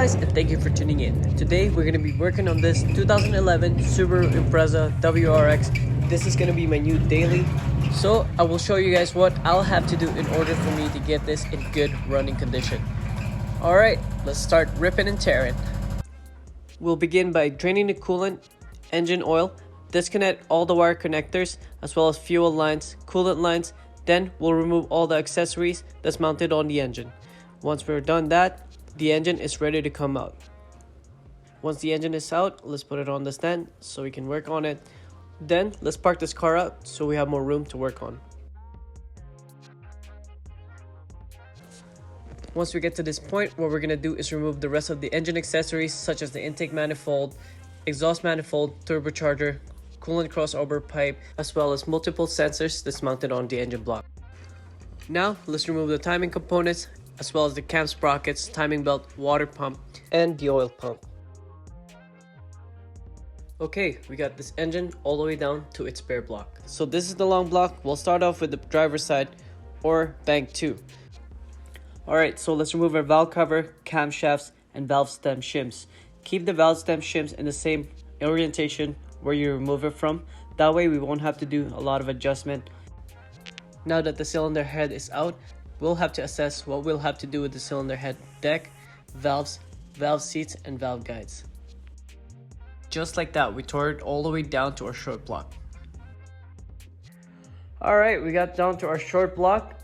guys, and thank you for tuning in. Today we're going to be working on this 2011 Subaru Impreza WRX. This is going to be my new daily. So I will show you guys what I'll have to do in order for me to get this in good running condition. Alright, let's start ripping and tearing. We'll begin by draining the coolant, engine oil, disconnect all the wire connectors as well as fuel lines, coolant lines. Then we'll remove all the accessories that's mounted on the engine. Once we're done that, the engine is ready to come out. Once the engine is out, let's put it on the stand so we can work on it. Then let's park this car out so we have more room to work on. Once we get to this point, what we're going to do is remove the rest of the engine accessories such as the intake manifold, exhaust manifold, turbocharger, coolant crossover pipe, as well as multiple sensors that's mounted on the engine block. Now let's remove the timing components as well as the cam sprockets, timing belt, water pump, and the oil pump. Okay, we got this engine all the way down to its bare block. So this is the long block. We'll start off with the driver's side or bank 2. Alright, so let's remove our valve cover, camshafts, and valve stem shims. Keep the valve stem shims in the same orientation where you remove it from. That way we won't have to do a lot of adjustment. Now that the cylinder head is out, we'll have to assess what we'll have to do with the cylinder head deck, valves, valve seats, and valve guides. Just like that, we tore it all the way down to our short block. Alright, we got down to our short block.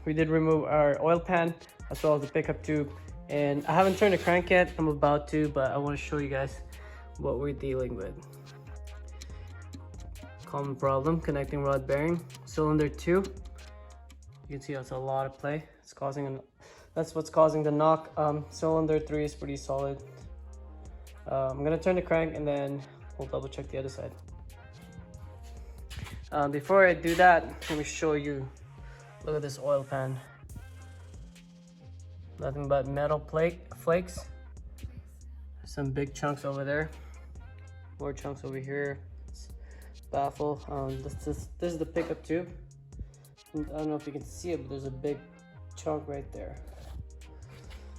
We did remove our oil pan as well as the pickup tube. And I haven't turned the crank yet, I'm about to, but I want to show you guys what we're dealing with. Common problem, connecting rod bearing, cylinder 2. You can see that's a lot of play. That's what's causing the knock. Cylinder 3 is pretty solid. I'm gonna turn the crank and then we'll double check the other side. Before I do that, let me show you. Look at this oil pan. Nothing but metal flakes. Some big chunks over there. More chunks over here. Baffle. This is the pickup tube. I don't know if you can see it, but there's a big chunk right there.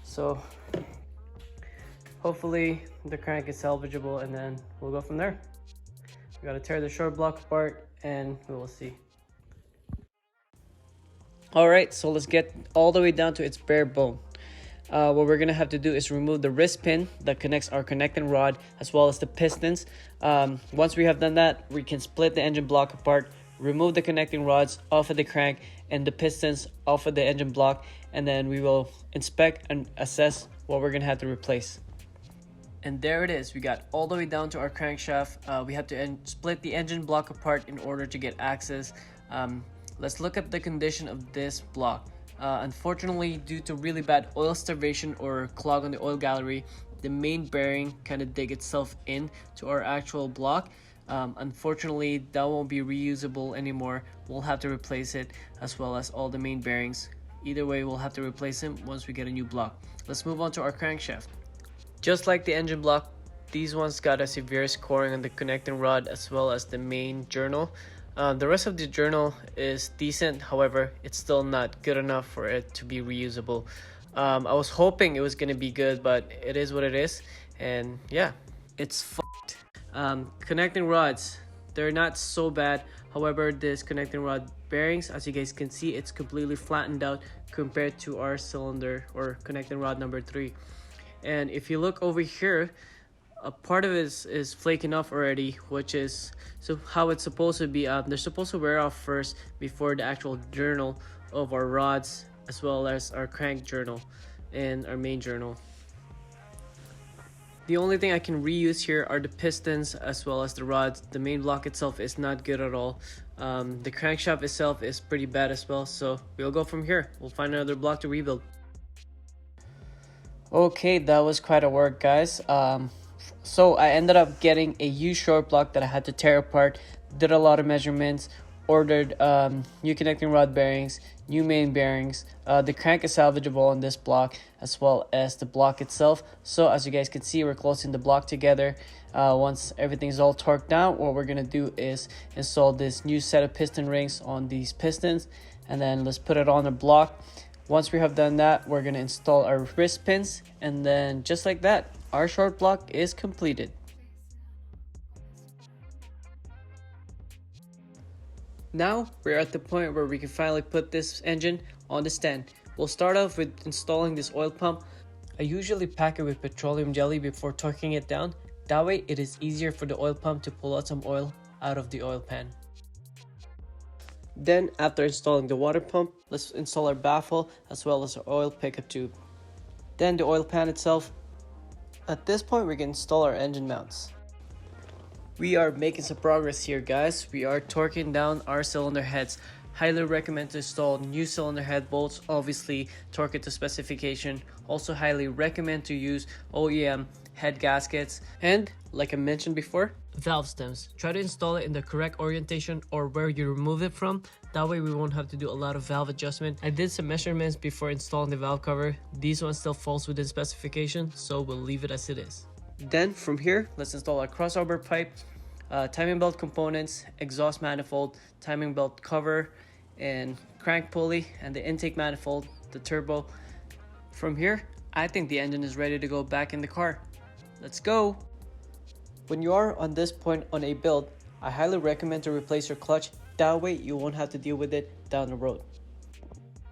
So hopefully the crank is salvageable and then we'll go from there. We gotta tear the short block apart and we will see. Alright, so let's get all the way down to its bare bone. What we're gonna have to do is remove the wrist pin that connects our connecting rod as well as the pistons. Once we have done that, we can split the engine block apart, remove the connecting rods off of the crank and the pistons off of the engine block, and then we will inspect and assess what we're gonna have to replace. And there it is, we got all the way down to our crankshaft. We have to split the engine block apart in order to get access. Let's look at the condition of this block. Unfortunately, due to really bad oil starvation or clog on the oil gallery, the main bearing kind of dig itself in to our actual block. Unfortunately, that won't be reusable anymore. We'll have to replace it as well as all the main bearings. Either way, we'll have to replace them once we get a new block. Let's move on to our crankshaft. Just like the engine block, these ones got a severe scoring on the connecting rod as well as the main journal. The rest of the journal is decent, however, it's still not good enough for it to be reusable. I was hoping it was going to be good, but it is what it is, and yeah, it's fucked. Connecting rods, they're not so bad. However, this connecting rod bearings, as you guys can see, it's completely flattened out compared to our cylinder or connecting rod number 3. And if you look over here, a part of it is flaking off already, which is so how it's supposed to be. They're supposed to wear off first before the actual journal of our rods as well as our crank journal and our main journal. The only thing I can reuse here are the pistons as well as the rods. The main block itself is not good at all. The crankshaft itself is pretty bad as well, so we'll go from here. We'll find another block to rebuild. Okay, that was quite a work, guys. So I ended up getting a used short block that I had to tear apart, did a lot of measurements, ordered new connecting rod bearings, new main bearings. The crank is salvageable on this block as well as the block itself. So as you guys can see, we're closing the block together. Once everything's all torqued down, what we're gonna do is install this new set of piston rings on these pistons, and then let's put it on the block. Once we have done that, we're gonna install our wrist pins, and then just like that, our short block is completed. Now we're at the point where we can finally put this engine on the stand. We'll start off with installing this oil pump. I usually pack it with petroleum jelly before torquing it down. That way it is easier for the oil pump to pull out some oil out of the oil pan. Then after installing the water pump, let's install our baffle as well as our oil pickup tube. Then the oil pan itself. At this point we can install our engine mounts. We are making some progress here, guys. We are torquing down our cylinder heads. Highly recommend to install new cylinder head bolts. Obviously, torque it to specification. Also highly recommend to use OEM head gaskets. And like I mentioned before, valve stems. Try to install it in the correct orientation or where you remove it from. That way we won't have to do a lot of valve adjustment. I did some measurements before installing the valve cover. These ones still falls within specification, so we'll leave it as it is. Then from here, let's install our crossover pipe, timing belt components, exhaust manifold, timing belt cover, and crank pulley, and the intake manifold, the turbo. From here, I think the engine is ready to go back in the car. Let's go! When you are on this point on a build, I highly recommend to replace your clutch. That way you won't have to deal with it down the road.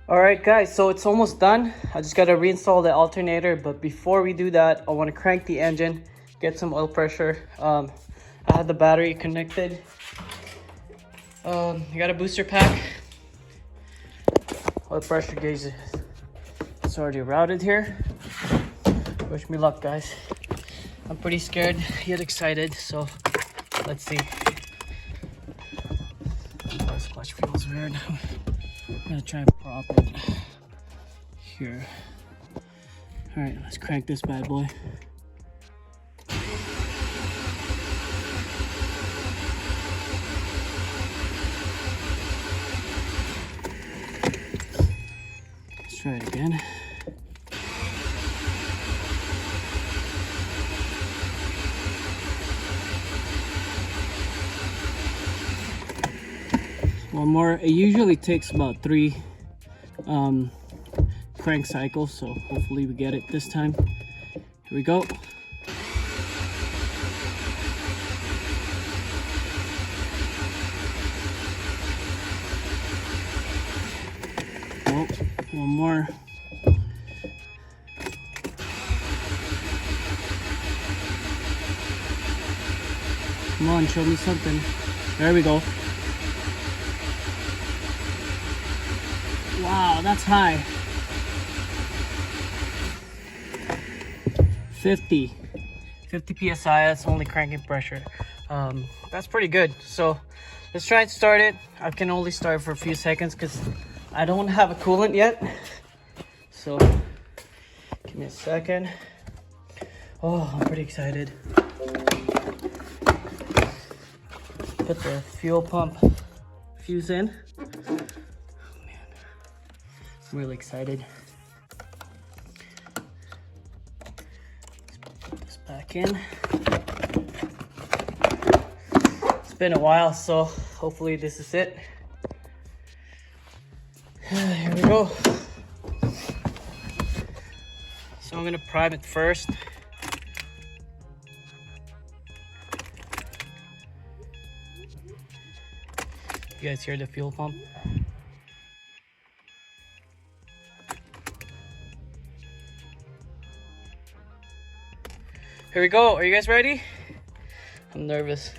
Alright guys, so it's almost done. I just gotta reinstall the alternator, but before we do that, I want to crank the engine, get some oil pressure. I had the battery connected. I got a booster pack. Oil pressure gauge is already routed here. Wish me luck, guys. I'm pretty scared yet excited, so let's see. This clutch feels weird. I'm gonna try and prop it here. Alright, let's crank this bad boy. Let's try it again. One more. It usually takes about 3 crank cycles, so hopefully we get it this time. Here we go. Oh, one more. Come on, show me something. There we go. Wow, that's high. 50 psi. That's only cranking pressure. That's pretty good. So let's try and start it. I can only start for a few seconds because I don't have a coolant yet. So give me a second. Oh, I'm pretty excited. Put the fuel pump fuse in. I'm really excited. Let's put this back in. It's been a while, so hopefully this is it. Here we go. So I'm gonna prime it first. You guys hear the fuel pump? Here we go. Are you guys ready? I'm nervous.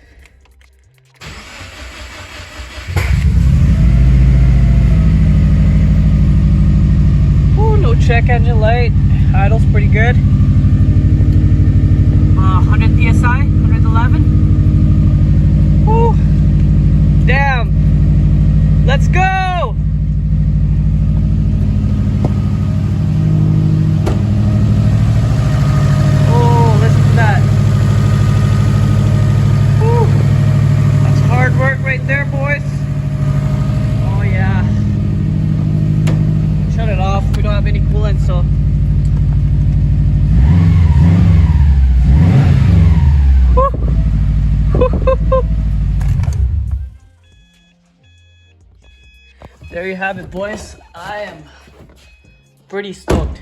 Oh, no check engine light. Idle's pretty good. 100 psi, 111. Woo! Damn! Let's go! Right there, boys. Oh yeah. Shut it off. We don't have any coolant, so. There you have it, boys. I am pretty stoked.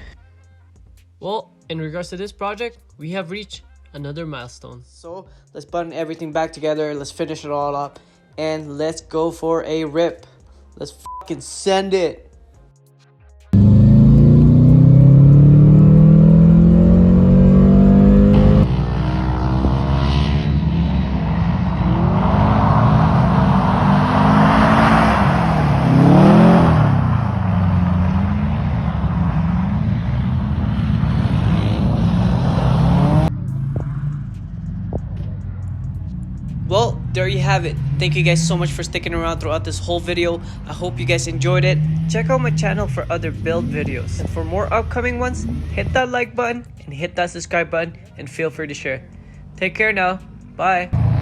Well, in regards to this project, we have reached another milestone. So let's button everything back together. Let's finish it all up. And let's go for a rip. Let's fucking send it. Well, there you have it. Thank you guys so much for sticking around throughout this whole video. I hope you guys enjoyed it. Check out my channel for other build videos. And for more upcoming ones, hit that like button and hit that subscribe button and feel free to share. Take care now. Bye.